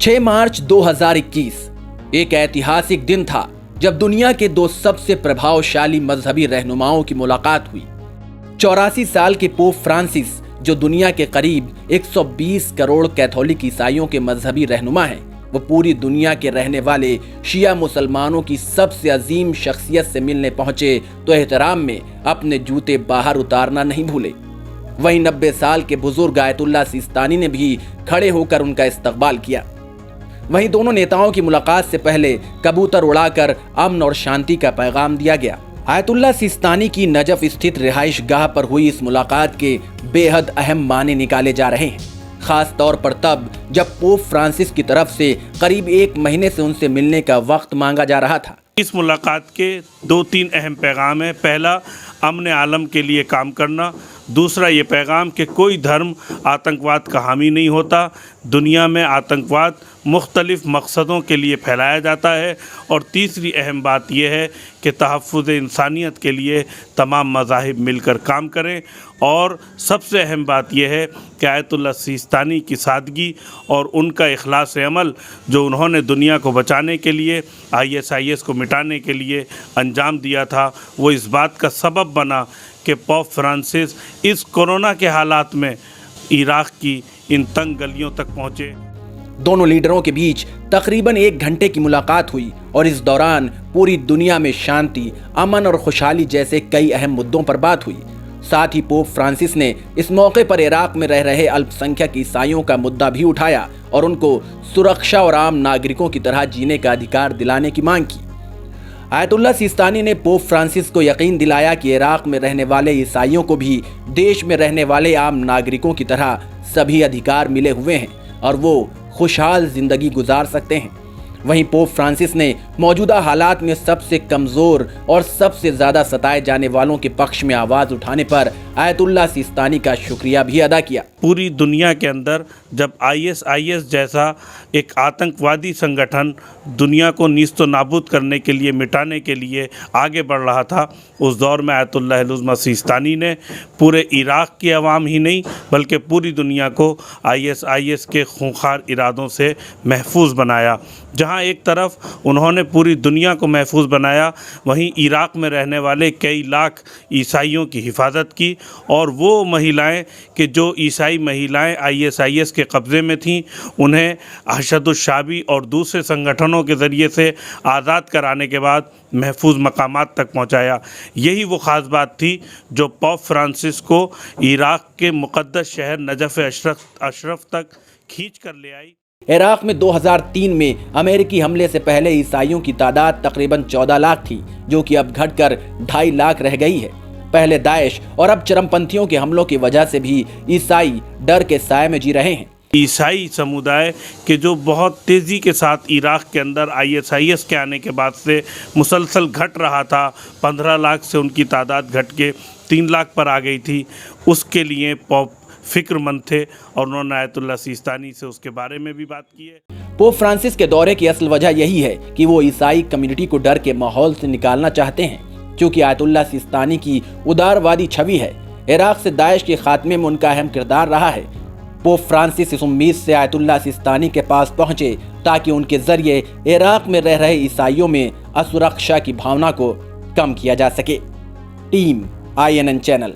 6 मार्च 2021 एक ऐतिहासिक दिन था जब दुनिया के दो सबसे प्रभावशाली मजहबी रहनुमाओं की मुलाकात हुई। 84 साल के पोप फ्रांसिस, जो दुनिया के करीब 120 करोड़ कैथोलिक ईसाइयों के मजहबी रहनुमा हैं, वो पूरी दुनिया के रहने वाले शिया मुसलमानों की सबसे अजीम शख्सियत से मिलने पहुंचे तो एहतराम में अपने जूते बाहर उतारना नहीं भूले। वहीं 90 साल के बुजुर्ग आयतुल्लाह सिस्तानी ने भी खड़े होकर उनका इस्तकबाल किया। वहीं दोनों नेताओं की मुलाकात से पहले कबूतर उड़ाकर अमन और शांति का पैगाम दिया गया। आयतुल्लाह सिस्तानी की नजफ स्थित रिहाइश गाह पर हुई इस मुलाकात के बेहद अहम माने निकाले जा रहे हैं, खास तौर पर तब जब पोप फ्रांसिस की तरफ से करीब 1 महीने से उनसे मिलने का वक्त मांगा जा रहा था। इस मुलाकात के 2-3 अहम पैगाम हैं। पहला, अमन आलम के लिए काम करना। दूसरा ये पैगाम कि कोई धर्म आतंकवाद का हामी नहीं होता। दुनिया में आतंकवाद मुख्तलिफ मकसदों के लिए फैलाया जाता है। और तीसरी अहम बात यह है कि तहफ़्फ़ुज़ इंसानियत के लिए तमाम मज़ाहिब मिलकर काम करें। और सबसे अहम बात यह है कि आयतुल्लाह सिस्तानी की सादगी और उनका इखलास अमल जो उन्होंने दुनिया को बचाने के लिए, ISIS को मिटाने के लिए अंजाम दिया था, वो इस बात का सबब बना कि पोप फ्रांसिस इस कोरोना के हालात में इराक़ की इन तंग गलियों तक पहुँचे। दोनों लीडरों के बीच तकरीबन 1 घंटे की मुलाकात हुई और इस दौरान पूरी दुनिया में शांति, अमन और खुशहाली जैसे कई अहम मुद्दों पर बात हुई। साथ ही पोप फ्रांसिस ने इस मौके पर इराक़ में रह रहे अल्पसंख्यक ईसाइयों का मुद्दा भी उठाया और उनको सुरक्षा और आम नागरिकों की तरह जीने का अधिकार दिलाने की मांग की। आयतुल्लाह सिस्तानी ने पोप फ्रांसिस को यकीन दिलाया कि इराक़ में रहने वाले ईसाइयों को भी देश में रहने वाले आम नागरिकों की तरह सभी अधिकार मिले हुए हैं और वो खुशहाल जिंदगी गुजार सकते हैं। वहीं पोप फ्रांसिस ने मौजूदा हालात में सबसे कमज़ोर और सबसे ज़्यादा सताए जाने वालों के पक्ष में आवाज़ उठाने पर आयतुल्लाह सिस्तानी का शुक्रिया भी अदा किया। पूरी दुनिया के अंदर जब ISIS जैसा एक आतंकवादी संगठन दुनिया को नीस्तो नाबूद करने के लिए, मिटाने के लिए आगे बढ़ रहा था, उस दौर में आयतुल्लाह उज़्मा सिस्तानी ने पूरे इराक़ की आवाम ही नहीं बल्कि पूरी दुनिया को ISIS के खूंखार इरादों से महफूज बनाया। जहाँ एक तरफ उन्होंने पूरी दुनिया को महफूज बनाया, वहीं इराक़ में रहने वाले कई लाख ईसाइयों की हिफाजत की। और वो महिलाएं कि जो ईसाई महिलाएं ISIS के कब्ज़े में थीं, उन्हें अरशदुश्शाबी और दूसरे संगठनों के ज़रिए से आज़ाद कराने के बाद महफूज मकामात तक पहुँचाया। यही वो ख़ास बात थी जो पोप फ्रांसिस को इराक़ के मुक़द्दस शहर नजफ़ अशरफ तक खींच कर ले आई। इराक़ में 2003 में अमेरिकी हमले से पहले ईसाइयों की तादाद तकरीबन 14 लाख थी, जो कि अब घटकर 2.5 लाख रह गई है। पहले दाइश और अब चरमपंथियों के हमलों की वजह से भी ईसाई डर के साए में जी रहे हैं। ईसाई समुदाय के जो बहुत तेज़ी के साथ इराक़ के अंदर ISIS के आने के बाद से मुसलसल घट रहा था, 15 लाख से उनकी तादाद घट के 3 लाख पर आ गई थी, उसके लिए पोप फिक्रमंद थे और उन्होंने आयतुल्लाह सिस्तानी से उसके बारे में भी बात की है। पोप फ्रांसिस के दौरे की असल वजह यही है कि वो ईसाई कम्युनिटी को डर के माहौल से निकालना चाहते हैं, क्योंकि आयतुल्लाह सिस्तानी की उदारवादी छवि है। इराक़ से दाइश के खात्मे में उनका अहम किरदार रहा है। पोप फ्रांसिस इस उम्मीद से आयतुल्लाह सिस्तानी के पास पहुंचे ताकि उनके जरिए इराक़ में रह रहे ईसाइयों में असुरक्षा की भावना को कम किया जा सके। Team INN channel.